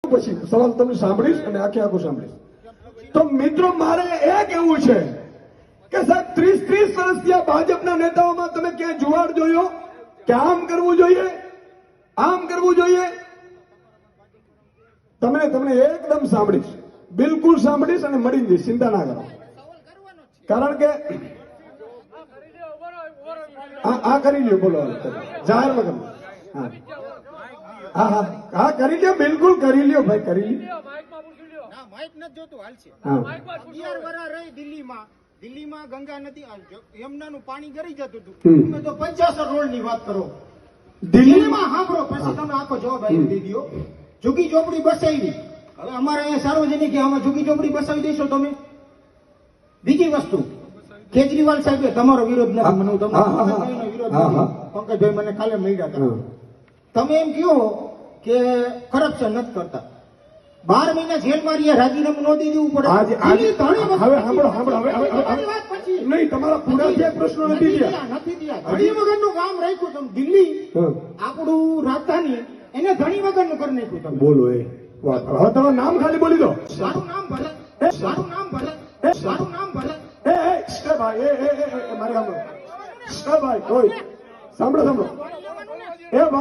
પછી સવાલ તમે સાંભળીશ અને આખે આખું સાંભળીશ. તો મિત્રો મારે એ કહેવું છે કે સાહેબ 30 વર્ષથી આ ભાજપના નેતાઓમાં તમે ક્યાં જુવાડ જોયો કે આમ કરવું જોઈએ આમ કરવું જોઈએ? તમને એકદમ સાંભળીશ, બિલકુલ સાંભળીશ અને મળી જઈશ, ચિંતા ના કરો. કારણ કે આ કરી લ્યો, બોલો જાહેરમાં કરો. હા હા હા કરી લ્યો, બિલકુલ કરી લ્યો ભાઈ, કરી લ્યો. માઇક નથી જોતું, હાલશે. હા 11 વર્ષ રહી દિલ્હીમાં ગંગા નદી યમુનાનું પાણી ગરી જતું હતું. હમ. તમે તો 50 રોડ ની વાત કરો. દિલ્હીમાં સાંભળો પછી તમે આખો જવાબ આપી દીધો. ઝુગ્ગી ઝોપડી બસાવી. હવે અમારે અહીંયા સાર્વજનિક આમાં ઝુગ્ગી ઝોપડી બસાવી દેશો તમે? બીજી વસ્તુ, કેજરીવાલ સાહેબે તમારો વિરોધ નથી, મને હું તમને વિરોધ નથી. પંકજભાઈ મને કાલે મળ્યા હતા. તમે એમ કહો કે કરપ્શન નથી કરતા. 12 મહિના જેલમાં રહ્યા, રાજીનામું ન દઈ દેવું પડે? આજે નહીં, તમારા પૂરા થયા પ્રશ્નો નથી થયા. ધણી વગરનું કામ રાખ્યું તમે. દિલ્હી આપણું રાજધાની એને ધણી વગરનું કરી નાખ્યું તમે. બોલો એ વાત. હવે તમારું નામ ખાલી બોલી દો. મારું નામ ભલે, મારું નામ ભલે, મારું નામ ભલે. ભાઈ મારે સાંભળો ભાઈ, સાંભળો એ